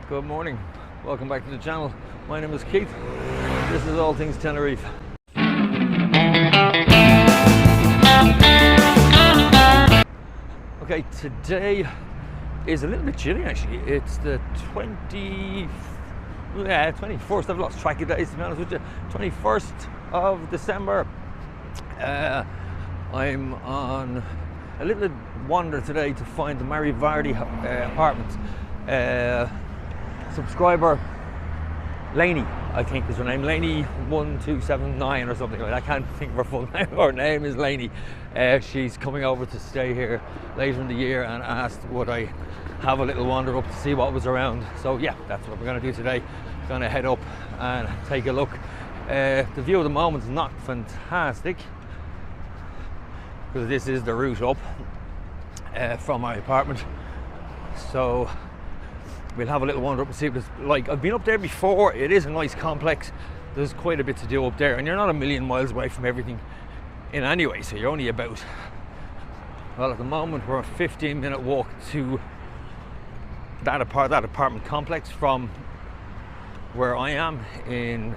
Good morning, welcome back to the channel. My name is Keith. This is All Things Tenerife. Okay, today is a little bit chilly actually. It's the 21st, I've lost track of days to be honest with you. 21st of December. I'm on a little wander today to find the Mary Vardy apartments. Subscriber Lainey, I think is her name, Lainey 1279 or something like that. I can't think of her full name. Her name is Lainey. She's coming over to stay here later in the year and asked would I have a little wander up to see what was around. So yeah, that's what we're going to do today. Going to head up and take a look. The view at the moment is not fantastic because this is the route up from my apartment. So we'll have a little wander up and see what it's like. I've been up there before. It is a nice complex. There's quite a bit to do up there, and you're not a million miles away from everything in any way. So you're only about, well, at the moment we're a 15-minute walk to that apartment complex from where I am in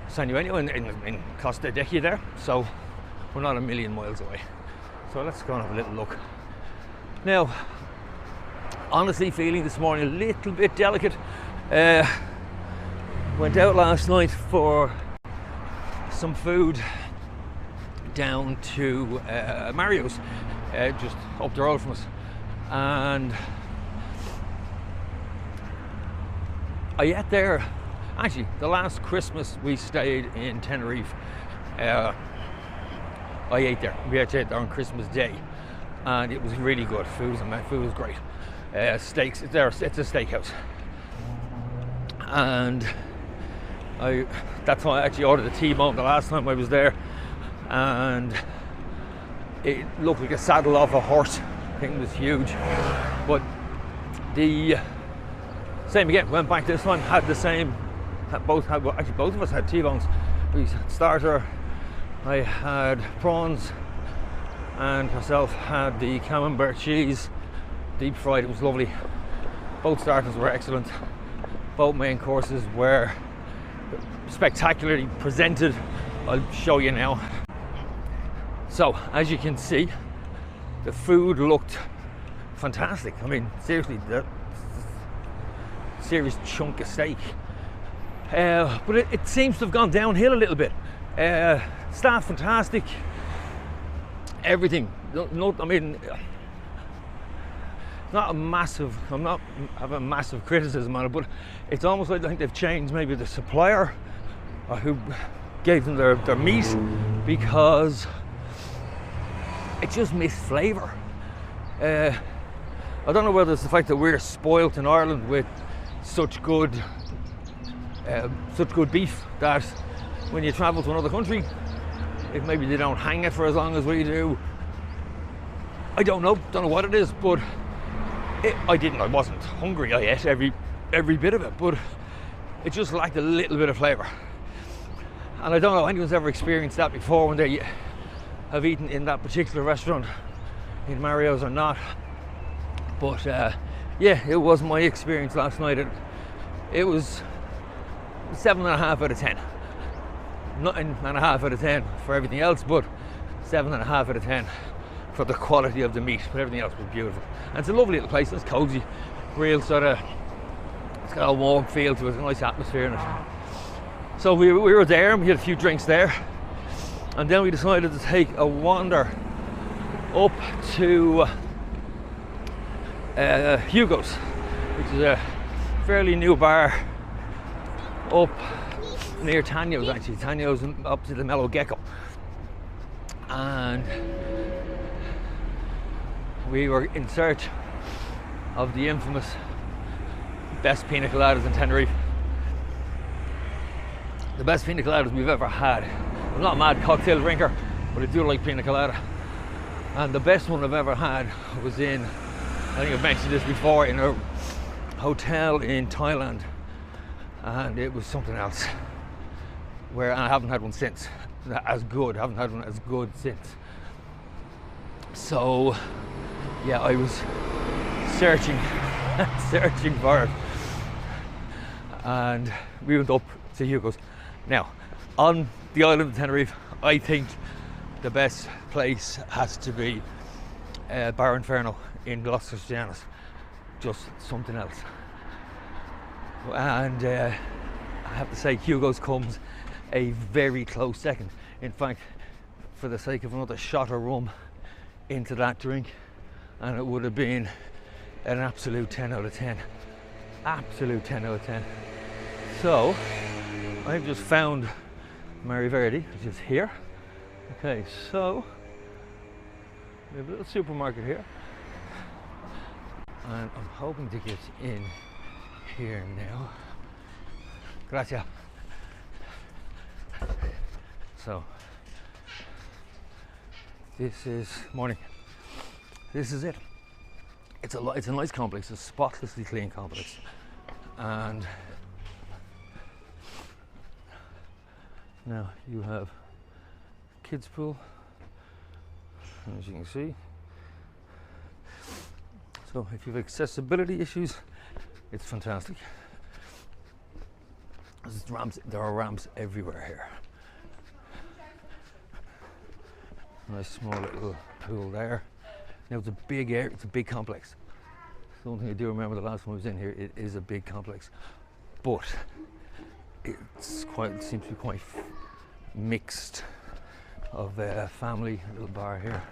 San Eugenio in Costa Decia there. So we're not a million miles away. So let's go and have a little look. Now, honestly feeling this morning a little bit delicate. Went out last night for some food down to Mario's, just up the road from us, and I ate there. Actually, the last Christmas we stayed in Tenerife, I ate there. We ate there on Christmas Day, and it was really good. Food was great. Steaks. It's a steakhouse, and that's why I actually ordered a T-bone the last time I was there, and it looked like a saddle off a horse. The thing was huge, but the same again. Went back this time, had the same. Both of us had T-bones. We had starter. I had prawns, and myself had the camembert cheese. Deep fried, it was lovely. Both starters were excellent. Both main courses were spectacularly presented. I'll show you now. So, as you can see, the food looked fantastic. I mean, seriously, the serious chunk of steak. But it seems to have gone downhill a little bit. Staff fantastic. Everything. I mean, not a massive, I'm not having a massive criticism on it, but it's almost like I think they've changed maybe the supplier or who gave them their meat, because it just missed flavour. I don't know whether it's the fact that we're spoilt in Ireland with such good beef that when you travel to another country, if maybe they don't hang it for as long as we do. I don't know what it is, but I wasn't hungry. I ate every bit of it, but it just lacked a little bit of flavour. And I don't know if anyone's ever experienced that before when they have eaten in that particular restaurant in Mario's or not. But yeah, it was my experience last night. It was 7.5 out of 10. 9.5 out of 10 for everything else, but 7.5 out of 10 for the quality of the meat. But everything else was beautiful. And it's a lovely little place. It's cozy, real sort of. It's got a warm feel to it. A nice atmosphere in it. So we were there, and we had a few drinks there, and then we decided to take a wander up to Hugo's, which is a fairly new bar up near Tanyo's. Actually, Tanyo's up to the Mellow Gecko, and we were in search of the infamous best pina coladas in Tenerife. The best pina coladas we've ever had. I'm not a mad cocktail drinker, but I do like pina colada. And the best one I've ever had was in, I think I've mentioned this before, in a hotel in Thailand. And it was something else. And I haven't had one since. As good. I haven't had one as good since. So yeah, I was searching for it, and we went up to Hugo's. Now, on the island of Tenerife, I think the best place has to be Bar Inferno in Los Cristianos. Just something else. And I have to say, Hugo's comes a very close second. In fact, for the sake of another shot of rum into that drink, and it would have been an absolute 10 out of 10. Absolute 10 out of 10. So, I've just found Mari Verde, which is here. Okay, so we have a little supermarket here, and I'm hoping to get in here now. Gracias. So this is morning. This is it. It's a nice complex, a spotlessly clean complex, and now you have kids pool, as you can see. So if you have accessibility issues, it's fantastic. There are ramps everywhere here. Nice small little pool there. Now it's a big area, it's a big complex. The one thing I do remember the last time I was in here, it is a big complex, but it seems to be quite mixed of family, a little bar here,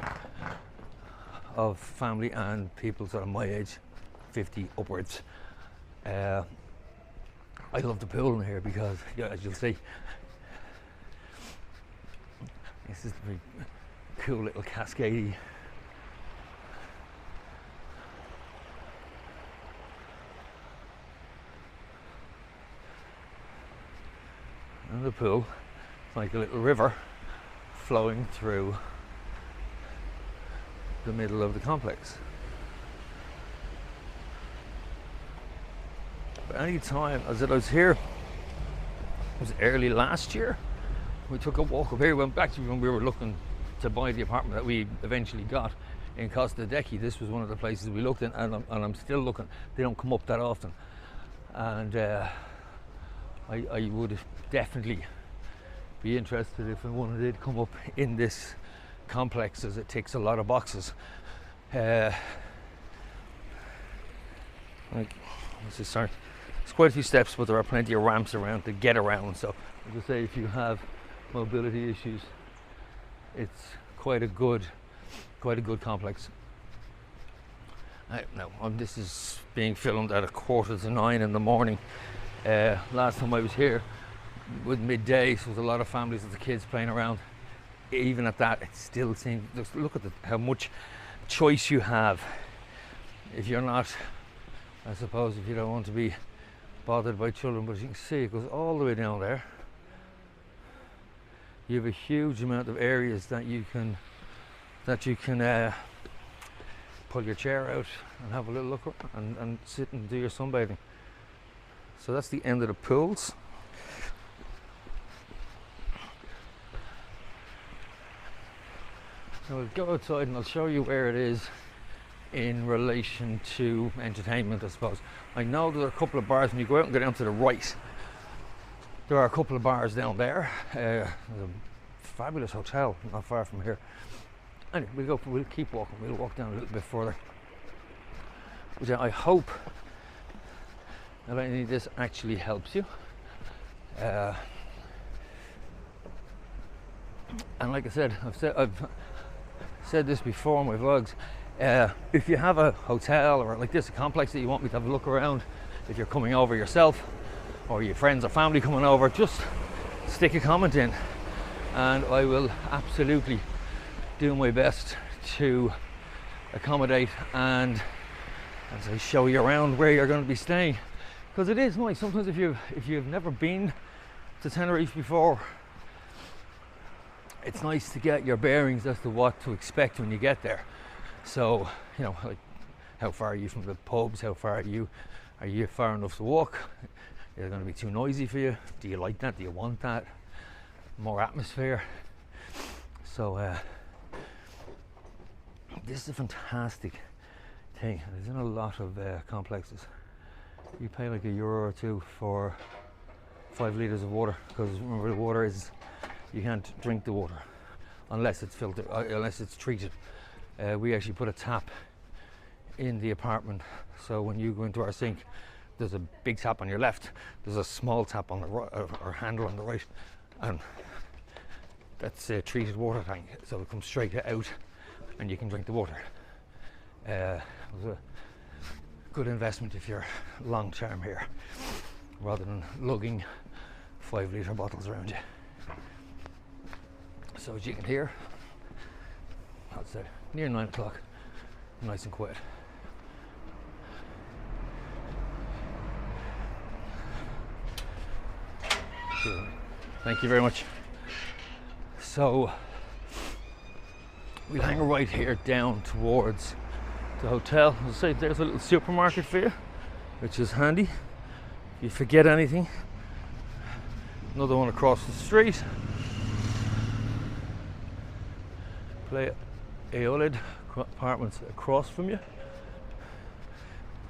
of family and people sort of my age, 50 upwards. I love the pool in here because, yeah, as you'll see, this is a very cool little cascade. And the pool, it's like a little river flowing through the middle of the complex. But any time, as I was here, it was early last year, we took a walk up here. We went back to when we were looking to buy the apartment that we eventually got in Costa Decky. This was one of the places we looked in, and I'm still looking. They don't come up that often, and I would definitely be interested if one did come up in this complex, as it ticks a lot of boxes. Like, sorry, it's quite a few steps, but there are plenty of ramps around to get around. So, as I say, if you have mobility issues, it's quite a good complex. Now, this is being filmed at 8:45 in the morning. Last time I was here, with midday, so there was a lot of families with the kids playing around. Even at that, it still seems, look at how much choice you have. If you're not, I suppose, if you don't want to be bothered by children, but as you can see, it goes all the way down there. You have a huge amount of areas that you can pull your chair out and have a little look and sit and do your sunbathing. So that's the end of the pools. So we'll go outside and I'll show you where it is in relation to entertainment, I suppose. I know there are a couple of bars when you go out and go down to the right. There are a couple of bars down there. There's a fabulous hotel not far from here. Anyway, we'll keep walking. We'll walk down a little bit further. But yeah, I hope that any of this actually helps you. And like I said, I've said this before in my vlogs. If you have a hotel or like this, a complex that you want me to have a look around, if you're coming over yourself or your friends or family coming over, just stick a comment in and I will absolutely do my best to accommodate and, as I show you around where you're going to be staying, because it is nice. Sometimes if you've never been to Tenerife before, it's nice to get your bearings as to what to expect when you get there. So, you know, like, how far are you from the pubs? How far are you? Are you far enough to walk? Is it going to be too noisy for you? Do you like that? Do you want that? More atmosphere? So, this is a fantastic thing. There's in a lot of complexes you pay like €1 or €2 for 5 litres of water, because remember, the water is, you can't drink the water unless it's filtered, unless it's treated. We actually put a tap in the apartment, so when you go into our sink, there's a big tap on your left, there's a small tap on the right, or handle on the right, and that's a treated water tank, so it comes straight out and you can drink the water. It was a good investment if you're long term here, rather than lugging 5 litre bottles around you. So as you can hear, it's near 9 o'clock, nice and quiet. Thank you very much. So we'll hang right here down towards the hotel. As I say, there's a little supermarket for you, which is handy if you forget anything. Another one across the street. Play Aeolid apartments across from you.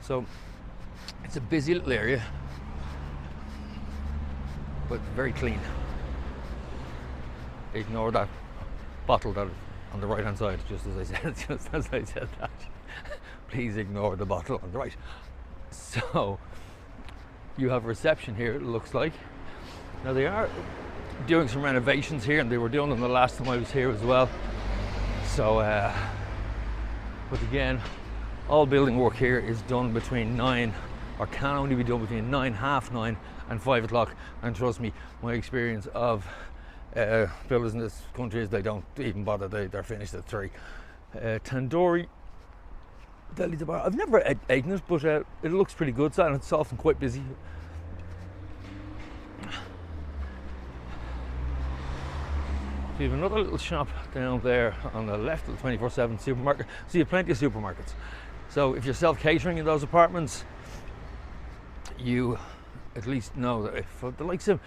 So it's a busy little area, but very clean. Ignore that bottle that on the right hand side, just as I said that. Please ignore the bottle on the right. So you have reception here, it looks like. Now they are doing some renovations here, and they were doing them the last time I was here as well. So but again, all building work here is done between 9, or can only be done between 9, half 9 and 5 o'clock. And trust me, my experience of builders in this country is they don't even bother, they're finished at 3. Tandoori Deli Bar, I've never eaten it, but it looks pretty good, and it's often quite busy. So you have another little shop down there on the left of the 24/7 supermarket. So you have plenty of supermarkets. So if you're self-catering in those apartments, you at least know that if the likes of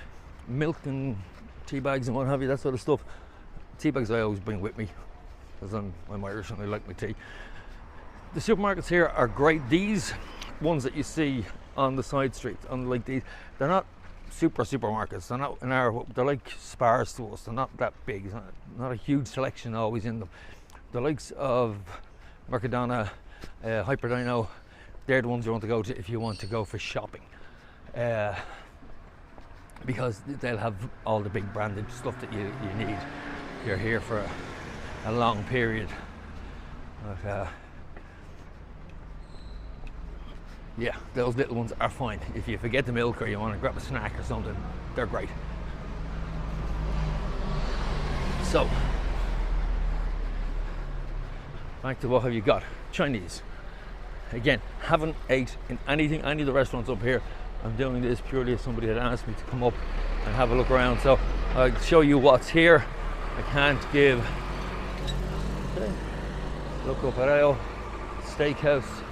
milk and tea bags and what have you, that sort of stuff, tea bags I always bring with me, because I'm Irish and I like my tea. The supermarkets here are great. These ones that you see on the side streets, unlike these, they're not supermarkets. They're not. They're like Spars to us. They're not that big. It's not a huge selection always in them. The likes of Mercadona, Hyperdino, they're the ones you want to go to if you want to go for shopping, because they'll have all the big branded stuff that you need. You're here for a long period. But, yeah, those little ones are fine. If you forget the milk or you want to grab a snack or something, they're great. So, back to what have you got? Chinese. Again, haven't ate in any of the restaurants up here. I'm doing this purely as somebody had asked me to come up and have a look around. So I'll show you what's here. I can't give. Okay. Loco Pareo Steakhouse,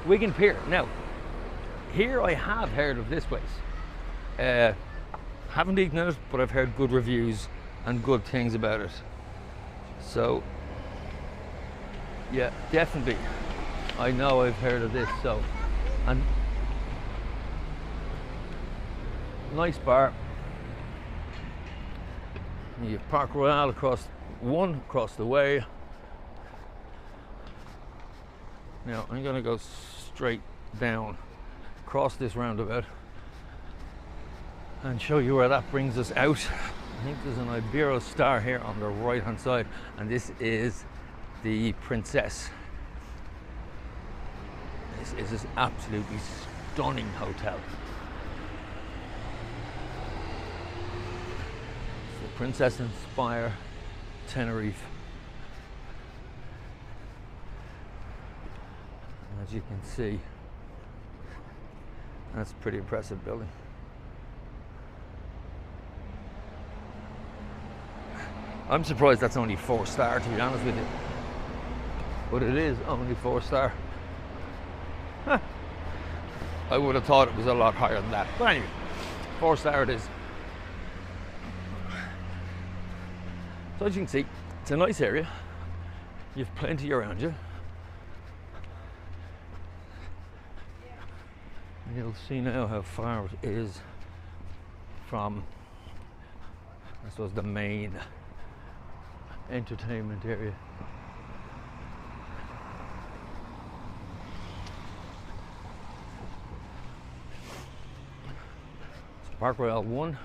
Wigan Pier. Now, here I have heard of this place. Haven't eaten it, but I've heard good reviews and good things about it. So, yeah, definitely. I know I've heard of this. So, and nice bar. You have Park Royale across the way. Now I'm going to go straight down, across this roundabout, and show you where that brings us out. I think there's an Ibero Star here on the right hand side, and this is the Princess. This is this absolutely stunning hotel. It's the Princess Inspire Tenerife. As you can see, that's a pretty impressive building. I'm surprised that's only 4-star, to be honest with you. But it is only 4-star. Huh. I would have thought it was a lot higher than that. But anyway, 4-star it is. So as you can see, it's a nice area. You've plenty around you. You'll see now how far it is from, I suppose, the main entertainment area. It's Park Royale 1.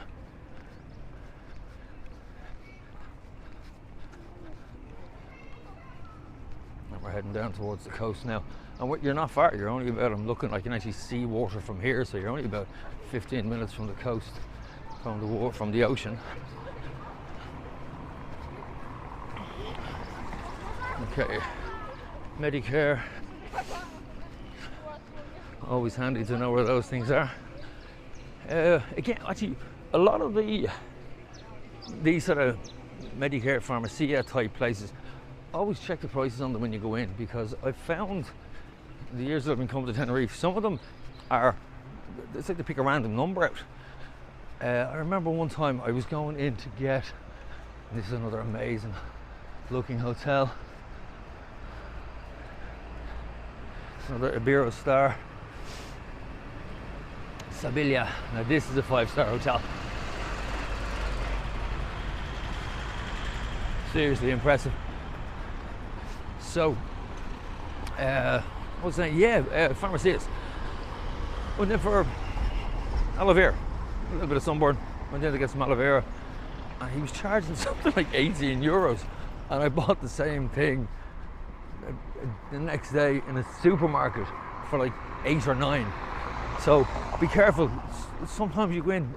And we're heading down towards the coast now. And you're not far, you're only about, I'm looking, I can actually see water from here, so you're only about 15 minutes from the coast, from the ocean. Okay, Medicare. Always handy to know where those things are. Again, actually, a lot of these sort of Medicare pharmacia type places, always check the prices on them when you go in, because I've found the years that I've been coming to Tenerife, some of them are, it's like they pick a random number out. I remember one time I was going in to get, this is another amazing looking hotel, another Ibero Star, Sevilla. Now this is a 5-star hotel. Seriously impressive. So, what's that? Yeah, pharmacists. Went in for aloe vera, a little bit of sunburn. Went in to get some aloe vera, and he was charging something like 18 euros. And I bought the same thing the next day in a supermarket for like 8 or 9. So be careful. Sometimes you go in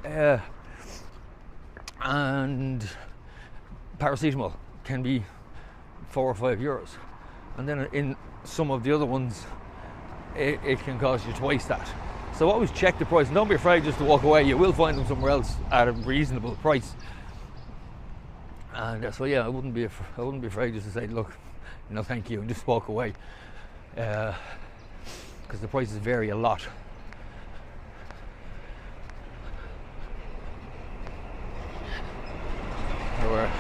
and paracetamol can be 4 or 5 euros, and then in some of the other ones it can cost you twice that. So always check the price, and don't be afraid just to walk away. You will find them somewhere else at a reasonable price. And so yeah, I wouldn't be afraid just to say, look, no thank you, and just walk away, because the prices vary a lot. There were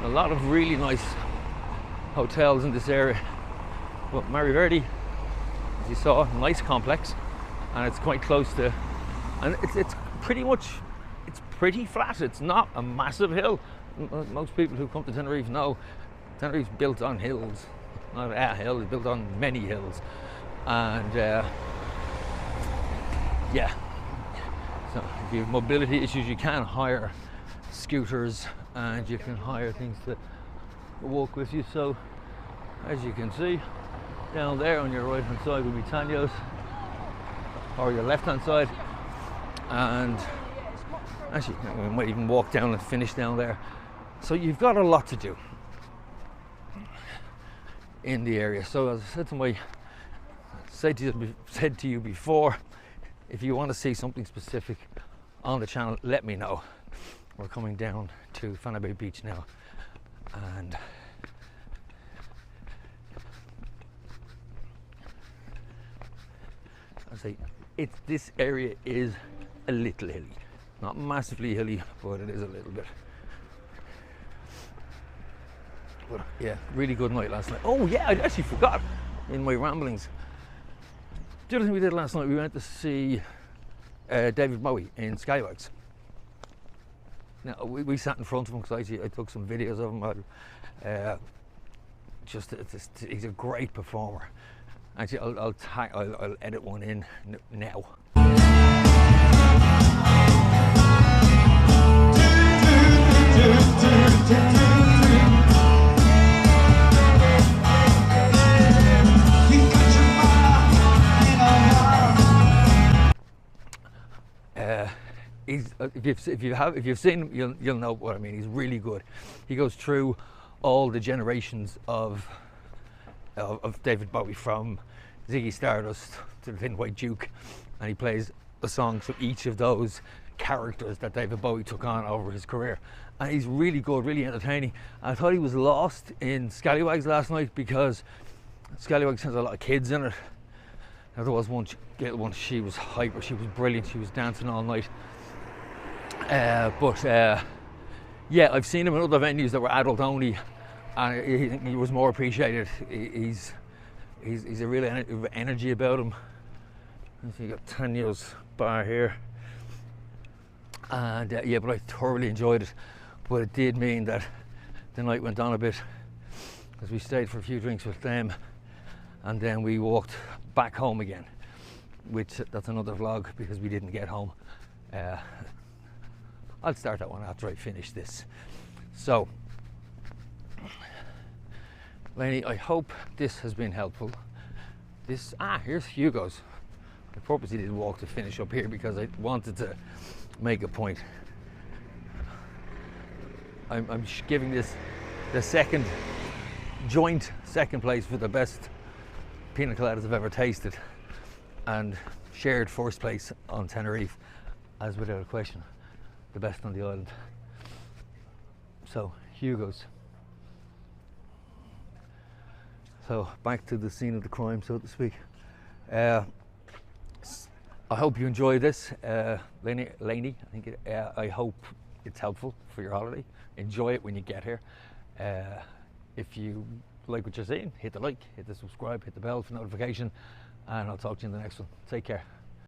a lot of really nice hotels in this area, but Mariverde, as you saw, nice complex, and it's quite close to, and it's pretty flat. It's not a massive hill. Most people who come to Tenerife know Tenerife's built on hills, not a hill, it's built on many hills, and yeah, so if you have mobility issues, you can hire scooters and you can hire things to walk with you. So as you can see, down there on your right hand side will be Tanyo's, or your left hand side, and actually we might even walk down and finish down there. So you've got a lot to do in the area. So as I said to you before, if you want to see something specific on the channel, let me know. We're coming down to Fana Bay Beach now, and I say this area is a little hilly, not massively hilly, but it is a little bit. But yeah, really good night last night. Oh yeah, I actually forgot in my ramblings. The other thing we did last night, we went to see David Bowie in Scallywags. Now we sat in front of him because I took some videos of him. He's a great performer. Actually, I'll edit one in now. If you've seen him, you'll know what I mean. He's really good. He goes through all the generations of David Bowie, from Ziggy Stardust to the Thin White Duke, and he plays the songs from each of those characters that David Bowie took on over his career. And he's really good, really entertaining. I thought he was lost in Scallywags last night because Scallywags has a lot of kids in it. Now there was one little one, she was hyper, she was brilliant, she was dancing all night. Yeah, I've seen him in other venues that were adult only, and he was more appreciated. He's a real energy about him. So you got Tanya's bar here, and yeah, but I thoroughly enjoyed it. But it did mean that the night went on a bit, because we stayed for a few drinks with them, and then we walked back home again, which that's another vlog because we didn't get home. I'll start that one after I finish this. So, Lainey, I hope this has been helpful. Here's Hugo's. I purposely didn't walk to finish up here because I wanted to make a point. I'm giving this the second place for the best pina coladas I've ever tasted, and shared first place on Tenerife, as without a question the best on the island. So Hugo's. So back to the scene of the crime, so to speak. I hope you enjoy this, Lainey. I hope it's helpful for your holiday. Enjoy it when you get here. If you like what you're seeing, hit the like, hit the subscribe, hit the bell for notification, and I'll talk to you in the next one. Take care.